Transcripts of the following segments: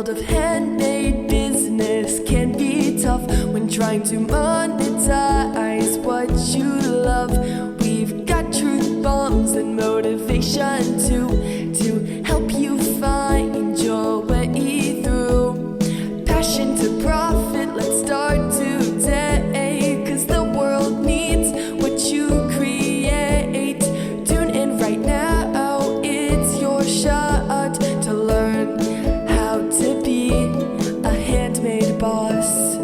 world of handmade business can be tough when trying to monetize what you love. We've got truth bombs and motivation to help you find your way through. Passion to profit, let's start today, 'cause the world needs what you create. Tune in right now, it's your shot to learn how to be a handmade boss.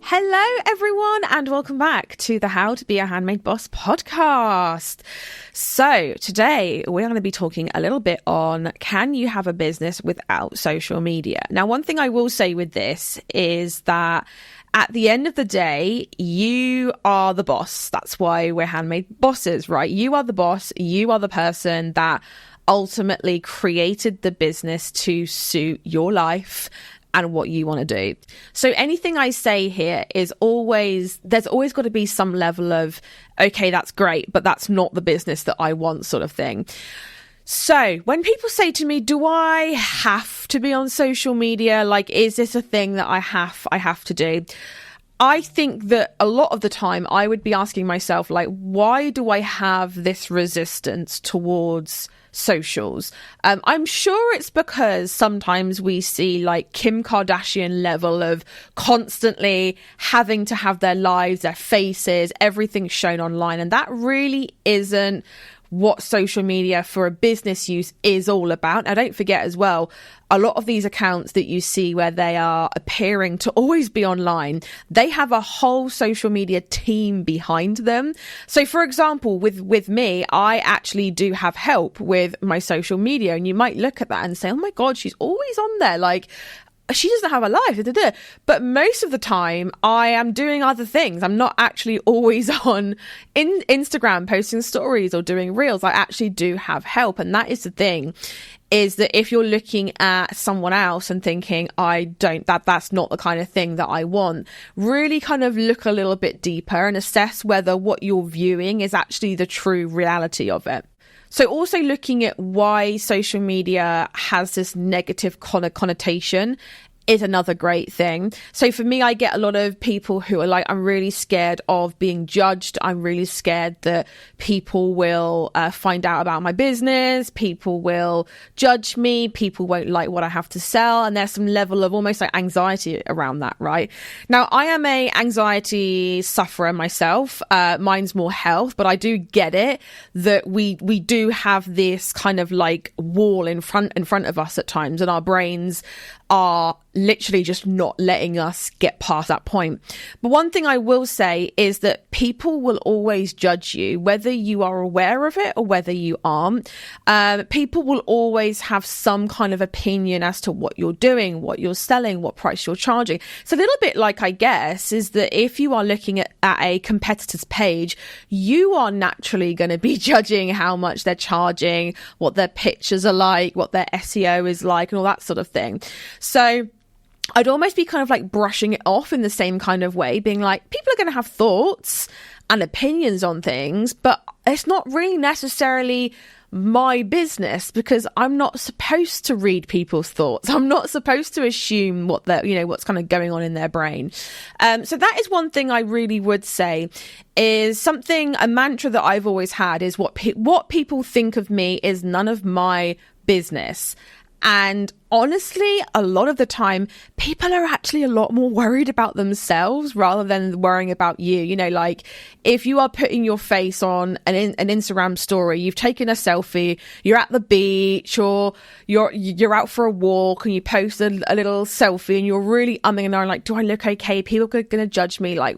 Hello everyone and welcome back to the How to Be a Handmade Boss podcast. So today we're going to be talking a little bit on, can you have a business without social media? Now, one thing I will say with this is that at the end of the day, you are the boss. That's why we're handmade bosses, right? You are the boss. You are the person that ultimately created the business to suit your life and what you want to do. So anything I say here is there's always got to be some level of, okay, that's great, but that's not the business that I want, sort of thing. So when people say to me, do I have to be on social media? Like, is this a thing that I have to do? I think that a lot of the time I would be asking myself, like, why do I have this resistance towards socials? I'm sure it's because sometimes we see like Kim Kardashian level of constantly having to have their lives, their faces, everything shown online. And that really isn't what social media for a business use is all about. Now, don't forget as well, a lot of these accounts that you see where they are appearing to always be online, they have a whole social media team behind them. So for example, with me, I actually do have help with my social media, and you might look at that and say, oh my God, she's always on there. Like, she doesn't have a life, but most of the time I am doing other things. I'm not actually always on Instagram posting stories or doing reels. I actually do have help. And that is the thing, is that if you're looking at someone else and thinking, that's not the kind of thing that I want, really kind of look a little bit deeper and assess whether what you're viewing is actually the true reality of it. So also looking at why social media has this negative connotation is another great thing. So for me, I get a lot of people who are like, I'm really scared of being judged. I'm really scared that people will find out about my business. People will judge me. People won't like what I have to sell. And there's some level of almost like anxiety around that, right? Now, I am a anxiety sufferer myself. Mine's more health, but I do get it that we do have this kind of like wall in front of us at times, and our brains are literally just not letting us get past that point. But one thing I will say is that people will always judge you, whether you are aware of it or whether you aren't. People will always have some kind of opinion as to what you're doing, what you're selling, what price you're charging. It's a little bit like, I guess, is that if you are looking at a competitor's page, you are naturally going to be judging how much they're charging, what their pictures are like, what their SEO is like, and all that sort of thing. So I'd almost be kind of like brushing it off in the same kind of way, being like, people are going to have thoughts and opinions on things, but it's not really necessarily my business, because I'm not supposed to read people's thoughts. I'm not supposed to assume what they're, what's kind of going on in their brain. So that is one thing I really would say is a mantra that I've always had is what people think of me is none of my business. And honestly, a lot of the time, people are actually a lot more worried about themselves rather than worrying about you. Like if you are putting your face on an Instagram story, you've taken a selfie, you're at the beach or you're out for a walk and you post a little selfie and you're really umming and ahhing, like, do I look okay? People are going to judge me, like,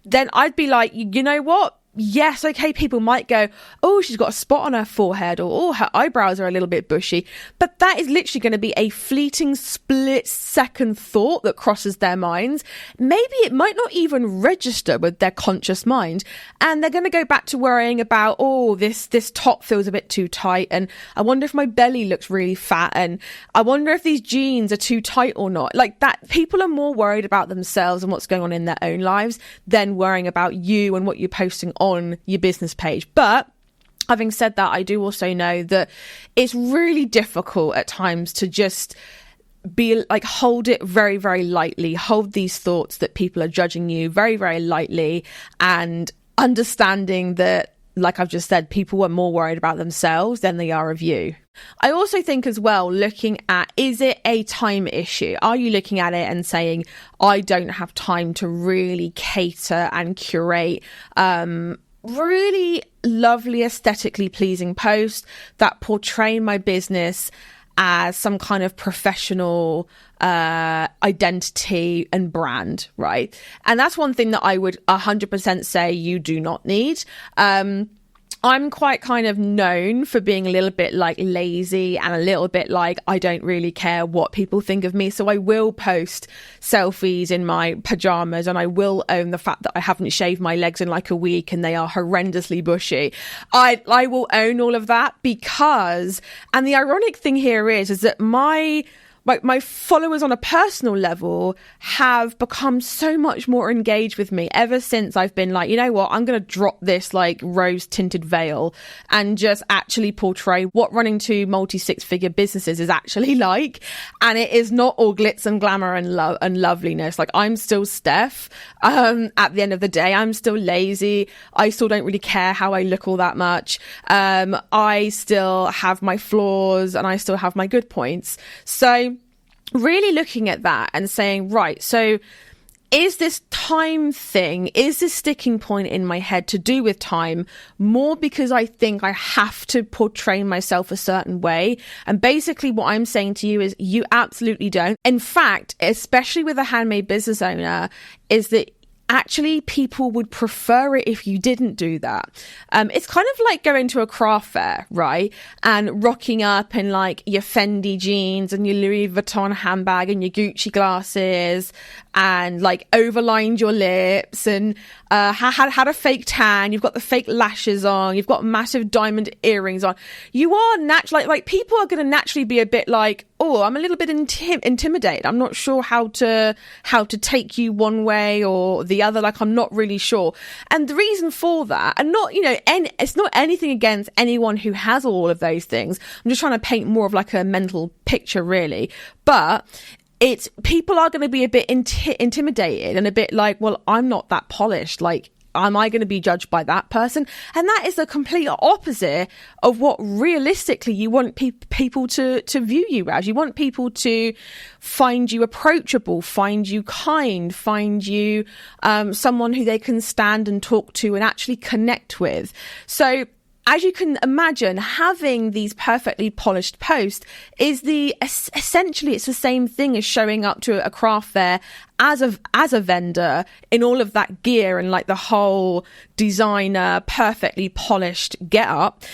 then I'd be like, you know what? Yes, okay, people might go, oh, she's got a spot on her forehead, or oh, her eyebrows are a little bit bushy. But that is literally going to be a fleeting split-second thought that crosses their minds. Maybe it might not even register with their conscious mind. And they're going to go back to worrying about, oh, this top feels a bit too tight. And I wonder if my belly looks really fat. And I wonder if these jeans are too tight or not. Like that, people are more worried about themselves and what's going on in their own lives than worrying about you and what you're posting on your business page. But having said that, I do also know that it's really difficult at times to just be like, hold it very, very lightly, hold these thoughts that people are judging you very, very lightly, and understanding that, like I've just said, people are more worried about themselves than they are of you. I also think as well, looking at, is it a time issue? Are you looking at it and saying, I don't have time to really cater and curate really lovely, aesthetically pleasing posts that portray my business as some kind of professional identity and brand, right? And that's one thing that I would 100% say you do not need. I'm quite kind of known for being a little bit like lazy and a little bit like, I don't really care what people think of me. So I will post selfies in my pajamas, and I will own the fact that I haven't shaved my legs in like a week and they are horrendously bushy. I will own all of that because, and the ironic thing here is that my followers on a personal level have become so much more engaged with me ever since I've been like, you know what, I'm going to drop this like rose tinted veil and just actually portray what running two multi-six-figure businesses is actually like. And it is not all glitz and glamour and love and loveliness. Like, I'm still Steph. At the end of the day, I'm still lazy. I still don't really care how I look all that much. I still have my flaws and I still have my good points. So really looking at that and saying, right, so is this time thing, is this sticking point in my head to do with time more because I think I have to portray myself a certain way? And basically what I'm saying to you is you absolutely don't. In fact, especially with a handmade business owner, is that actually people would prefer it if you didn't do that. It's kind of like going to a craft fair, right? And rocking up in like your Fendi jeans and your Louis Vuitton handbag and your Gucci glasses and like overlined your lips and had a fake tan. You've got the fake lashes on. You've got massive diamond earrings on. You are naturally like people are going to naturally be a bit like, oh, I'm a little bit intimidated. I'm not sure how to take you one way or the other. Like, I'm not really sure. And the reason for that, and not, it's not anything against anyone who has all of those things. I'm just trying to paint more of like a mental picture, really. But it's people are going to be a bit intimidated and a bit like, well, I'm not that polished. Like, am I going to be judged by that person? And that is the complete opposite of what realistically you want people to view you as. You want people to find you approachable, find you kind, find you someone who they can stand and talk to and actually connect with. So as you can imagine, having these perfectly polished posts is essentially it's the same thing as showing up to a craft fair as a vendor in all of that gear and like the whole designer perfectly polished get up,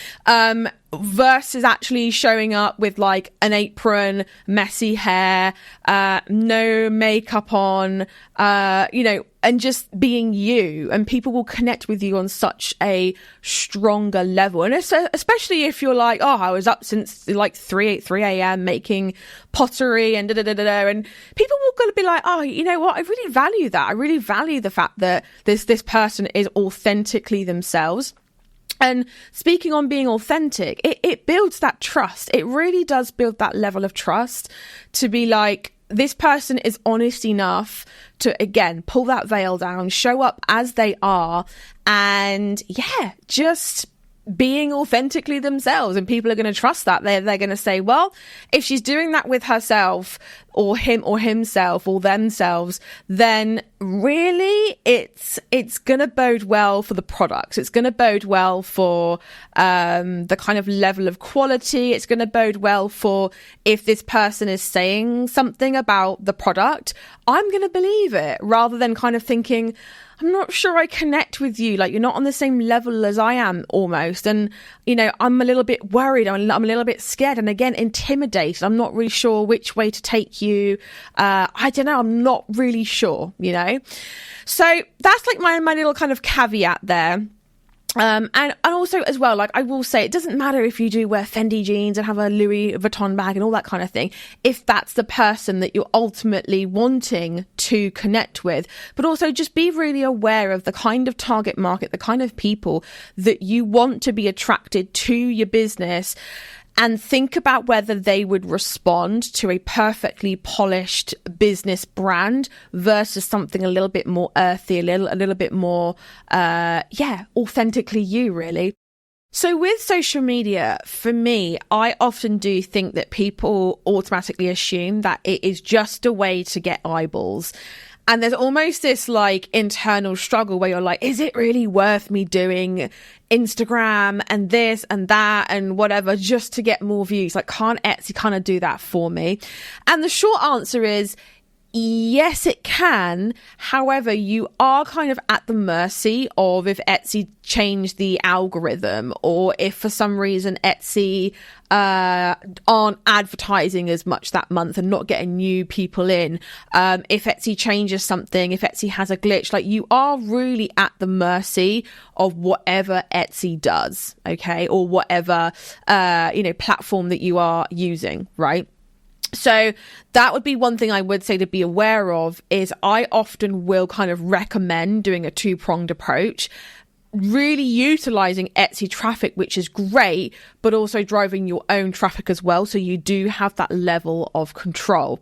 versus actually showing up with like an apron, messy hair, no makeup on, and just being you, and people will connect with you on such a stronger level. And especially if you're like, oh, I was up since like 3 a.m. making pottery and and people will gonna be like, oh, you know what, I really value that. I really value the fact that this person is authentically themselves. And speaking on being authentic, it builds that trust. It really does build that level of trust to be like, this person is honest enough to, again, pull that veil down, show up as they are, and just being authentically themselves. And people are going to trust that. They're going to say, well, if she's doing that with herself or him or himself or themselves, then really it's going to bode well for the products. It's going to bode well for the kind of level of quality. It's going to bode well for if this person is saying something about the product, I'm going to believe it, rather than kind of thinking, I'm not sure I connect with you. Like, you're not on the same level as I am almost. And, I'm a little bit worried. I'm a little bit scared. And again, intimidated. I'm not really sure which way to take you. I don't know. I'm not really sure, So that's like my little kind of caveat there. And also as well, like I will say, it doesn't matter if you do wear Fendi jeans and have a Louis Vuitton bag and all that kind of thing, if that's the person that you're ultimately wanting to connect with. But also just be really aware of the kind of target market, the kind of people that you want to be attracted to your business, and think about whether they would respond to a perfectly polished business brand versus something a little bit more earthy, a little bit more, authentically you, really. So with social media, for me, I often do think that people automatically assume that it is just a way to get eyeballs. And there's almost this like internal struggle where you're like, is it really worth me doing Instagram and this and that and whatever just to get more views? Like, can't Etsy kind of do that for me? And the short answer is, yes, it can. However, you are kind of at the mercy of if Etsy changed the algorithm, or if for some reason Etsy aren't advertising as much that month and not getting new people in. If Etsy changes something, if Etsy has a glitch, like you are really at the mercy of whatever Etsy does, okay, or whatever platform that you are using, right? So that would be one thing I would say to be aware of, is I often will kind of recommend doing a two-pronged approach, really utilizing Etsy traffic, which is great, but also driving your own traffic as well. So you do have that level of control.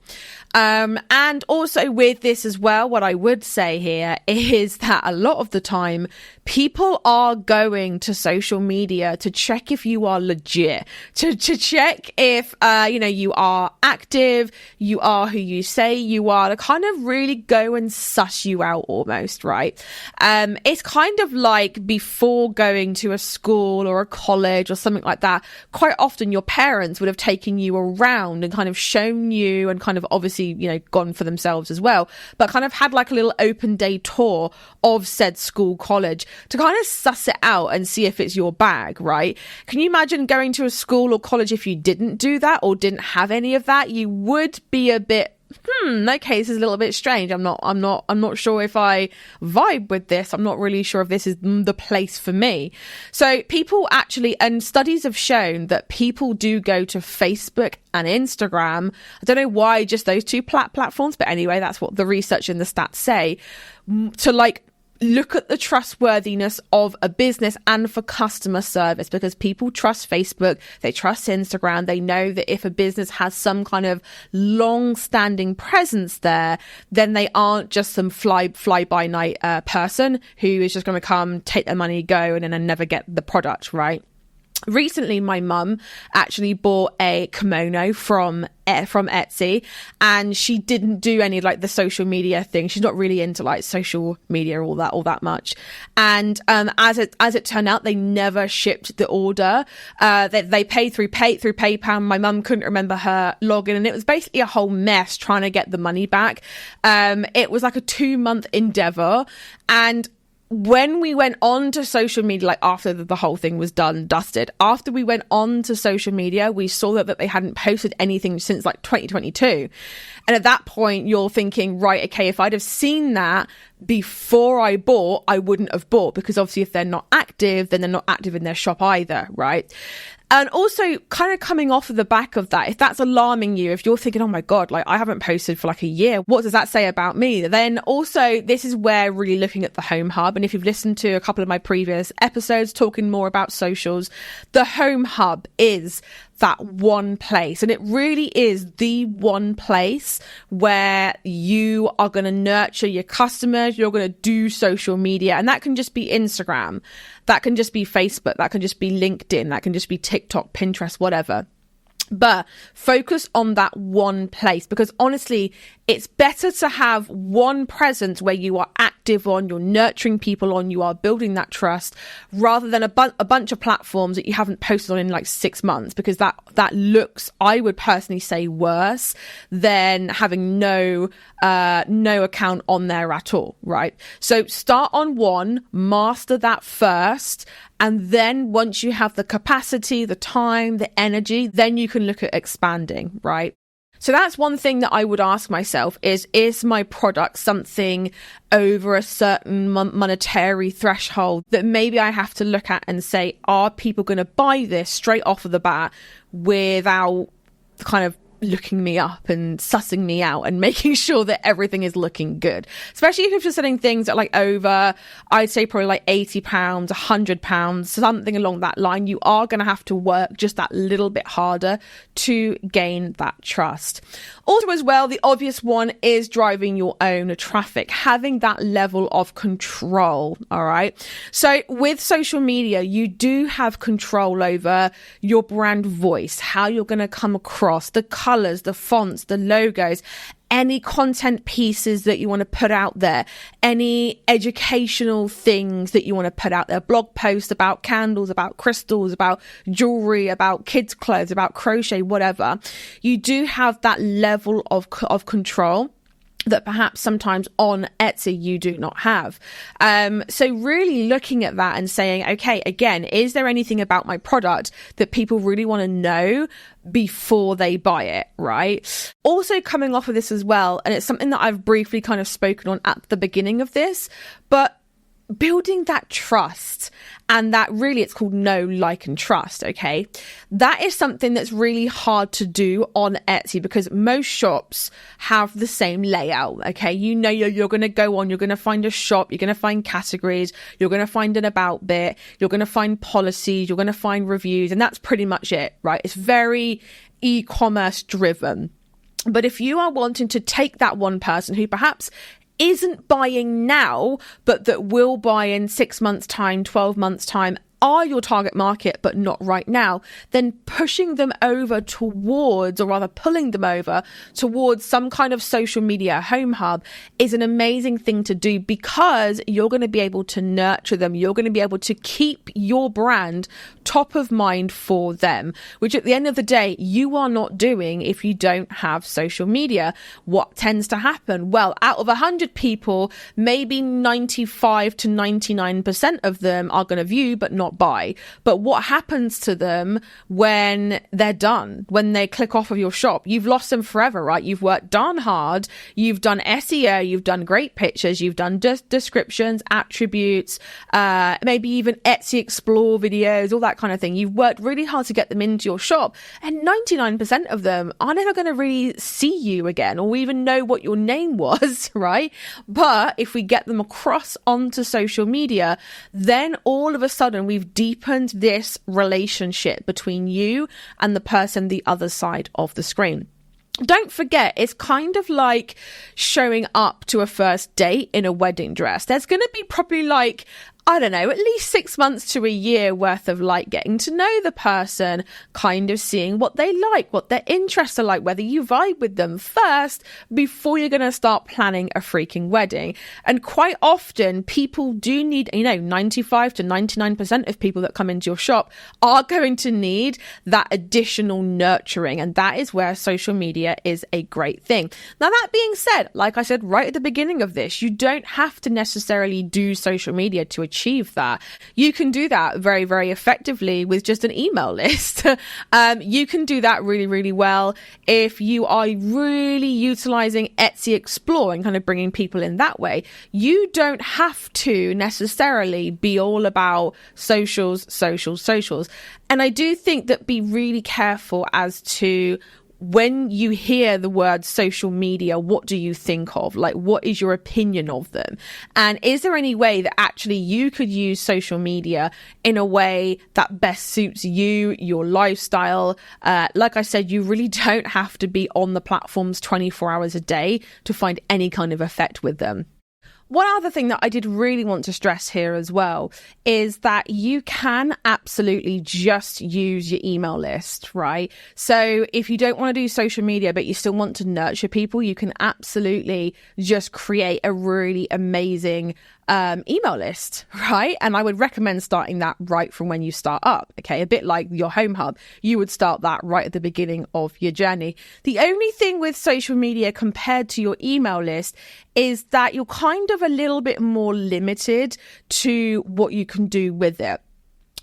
And also with this as well, what I would say here is that a lot of the time people are going to social media to check if you are legit, to check if, you are active, you are who you say you are, to kind of really go and suss you out almost, right? It's kind of like before going to a school or a college or something like that, quite often your parents would have taken you around and kind of shown you, and kind of obviously, gone for themselves as well, but kind of had like a little open day tour of said school, college, to kind of suss it out and see if it's your bag, right? Can you imagine going to a school or college if you didn't do that or didn't have any of that? You would be a bit, okay, this is a little bit strange. I'm not sure if I vibe with this. I'm not really sure if this is the place for me. So people actually, and studies have shown that people do go to Facebook and Instagram. I don't know why just those two platforms, but anyway, that's what the research and the stats say, to like look at the trustworthiness of a business and for customer service, because people trust Facebook, they trust Instagram, they know that if a business has some kind of long-standing presence there, then they aren't just some fly-by-night person who is just going to come, take their money, go, and then never get the product, right? Recently, my mum actually bought a kimono from Etsy, and she didn't do any like the social media thing. She's not really into like social media all that much. And as it turned out, they never shipped the order. They paid through PayPal. My mum couldn't remember her login, and it was basically a whole mess trying to get the money back. It was like a 2-month endeavor, and when we went on to social media, like after the whole thing was dusted, after we went on to social media, we saw that they hadn't posted anything since like 2022. And at that point, you're thinking, right, okay, if I'd have seen that before I bought, I wouldn't have bought, because obviously if they're not active, then they're not active in their shop either, right? And also kind of coming off of the back of that, if that's alarming you, if you're thinking, oh my God, like I haven't posted for like a year, what does that say about me? Then also this is where really looking at the Home Hub. And if you've listened to a couple of my previous episodes talking more about socials, the Home Hub is that one place, and it really is the one place where you are going to nurture your customers, you're going to do social media, and that can just be Instagram, that can just be Facebook, that can just be LinkedIn, that can just be TikTok, Pinterest, whatever. But focus on that one place, because honestly, it's better to have one presence where you are active on, you're nurturing people on, you are building that trust, rather than a bunch of platforms that you haven't posted on in like 6 months, because that looks, I would personally say, worse than having no account on there at all, right? So start on one, master that first, and then once you have the capacity, the time, the energy, then you can look at expanding, right? So that's one thing that I would ask myself is my product something over a certain monetary threshold that maybe I have to look at and say, are people going to buy this straight off of the bat without kind of looking me up and sussing me out and making sure that everything is looking good, especially if you're selling things that like over, I'd say probably like £80, £100, something along that line. You are going to have to work just that little bit harder to gain that trust. Also as well, the obvious one is driving your own traffic, having that level of control. All right. So with social media, you do have control over your brand voice, how you're going to come across, the colors, the fonts, the logos, any content pieces that you want to put out there, any educational things that you want to put out there, blog posts about candles, about crystals, about jewelry, about kids' clothes, about crochet, whatever. You do have that level of control that perhaps sometimes on Etsy you do not have. So really looking at that and saying, okay, again, is there anything about my product that people really want to know before they buy it, right? Also coming off of this as well, and it's something that I've briefly kind of spoken on at the beginning of this, but building that trust, and that really it's called know, like, and trust. Okay. That is something that's really hard to do on Etsy because most shops have the same layout. Okay. You know, you're going to go on, you're going to find a shop, you're going to find categories, you're going to find an about bit, you're going to find policies, you're going to find reviews, and that's pretty much it, right? It's very e-commerce driven. But if you are wanting to take that one person who perhaps isn't buying now, but that will buy in 6 months' time, 12 months' time, are your target market, but not right now, then pushing them over towards, or rather pulling them over towards some kind of social media home hub is an amazing thing to do because you're going to be able to nurture them. You're going to be able to keep your brand top of mind for them, which at the end of the day, you are not doing if you don't have social media. What tends to happen? Well, out of 100 people, maybe 95 to 99% of them are going to view, but not buy. But what happens to them when they're done, when they click off of your shop? You've lost them forever, right? You've worked darn hard. You've done SEO. You've done great pictures. You've done descriptions, attributes, maybe even Etsy Explore videos, all that kind of thing. You've worked really hard to get them into your shop, and 99% of them are never going to really see you again or even know what your name was, right? But if we get them across onto social media, then all of a sudden we've deepened this relationship between you and the person the other side of the screen. Don't forget, it's kind of like showing up to a first date in a wedding dress. There's going to be probably like, I don't know, at least 6 months to a year worth of like getting to know the person, kind of seeing what they like, what their interests are like, whether you vibe with them first before you're going to start planning a freaking wedding. And quite often people do need, 95 to 99% of people that come into your shop are going to need that additional nurturing. And that is where social media is a great thing. Now, that being said, like I said right at the beginning of this, you don't have to necessarily do social media to achieve that. You can do that very, very effectively with just an email list. You can do that really, really well if you are really utilizing Etsy Explore and kind of bringing people in that way. You don't have to necessarily be all about socials. And I do think that be really careful as to when you hear the word social media, what do you think of? Like, what is your opinion of them? And is there any way that actually you could use social media in a way that best suits you, your lifestyle? Like I said, you really don't have to be on the platforms 24 hours a day to find any kind of effect with them. One other thing that I did really want to stress here as well is that you can absolutely just use your email list, right? So if you don't want to do social media, but you still want to nurture people, you can absolutely just create a really amazing email list, right? And I would recommend starting that right from when you start up. Okay, a bit like your home hub, you would start that right at the beginning of your journey. The only thing with social media compared to your email list is that you're kind of a little bit more limited to what you can do with it.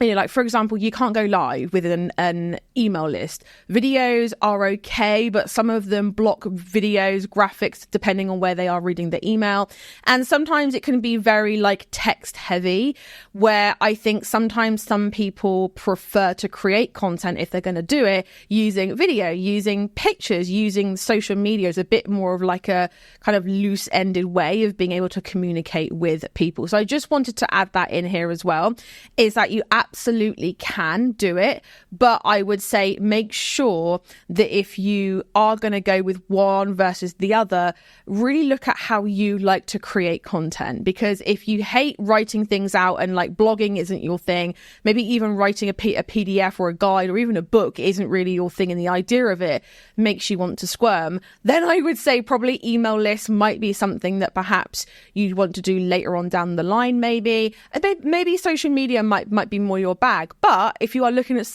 like for example, you can't go live with an email list. Videos are okay, but some of them block videos, graphics, depending on where they are reading the email. And sometimes it can be very like text heavy, where I think sometimes some people prefer to create content, if they're going to do it, using video, using pictures, using social media as a bit more of like a kind of loose-ended way of being able to communicate with people. So I just wanted to add that in here as well, is that you absolutely can do it, but I would say make sure that if you are going to go with one versus the other, really look at how you like to create content. Because if you hate writing things out and like blogging isn't your thing, maybe even writing a PDF or a guide or even a book isn't really your thing, and the idea of it makes you want to squirm, then I would say probably email lists might be something that perhaps you'd want to do later on down the line. Maybe social media might be more your bag. But if you are looking at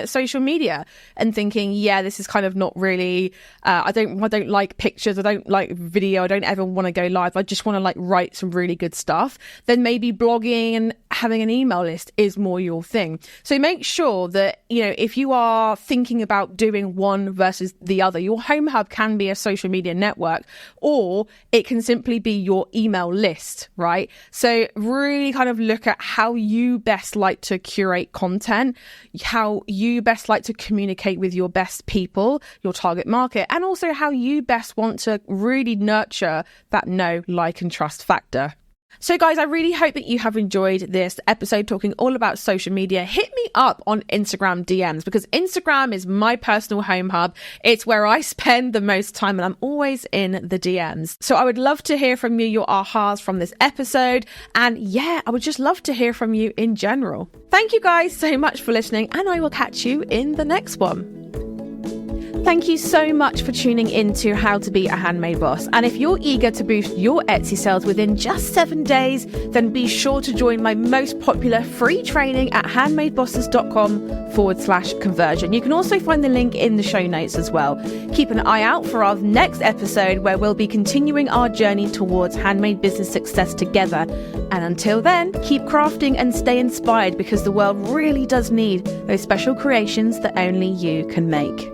social media and thinking, yeah, this is kind of not really, I don't like pictures, I don't like video, I don't ever want to go live, I just want to like write some really good stuff, then maybe blogging and having an email list is more your thing. So make sure that, if you are thinking about doing one versus the other, your home hub can be a social media network, or it can simply be your email list, right? So really kind of look at how you best like to curate content, how you best like to communicate with your best people, your target market, and also how you best want to really nurture that know, like, and trust factor. So guys, I really hope that you have enjoyed this episode talking all about social media. Hit me up on Instagram DMs, because Instagram is my personal home hub. It's where I spend the most time, and I'm always in the DMs. So I would love to hear from you, your ahas from this episode. And yeah, I would just love to hear from you in general. Thank you guys so much for listening, and I will catch you in the next one. Thank you so much for tuning in to How to Be a Handmade Boss. And if you're eager to boost your Etsy sales within just 7 days, then be sure to join my most popular free training at handmadebosses.com/conversion. You can also find the link in the show notes as well. Keep an eye out for our next episode, where we'll be continuing our journey towards handmade business success together. And until then, keep crafting and stay inspired, because the world really does need those special creations that only you can make.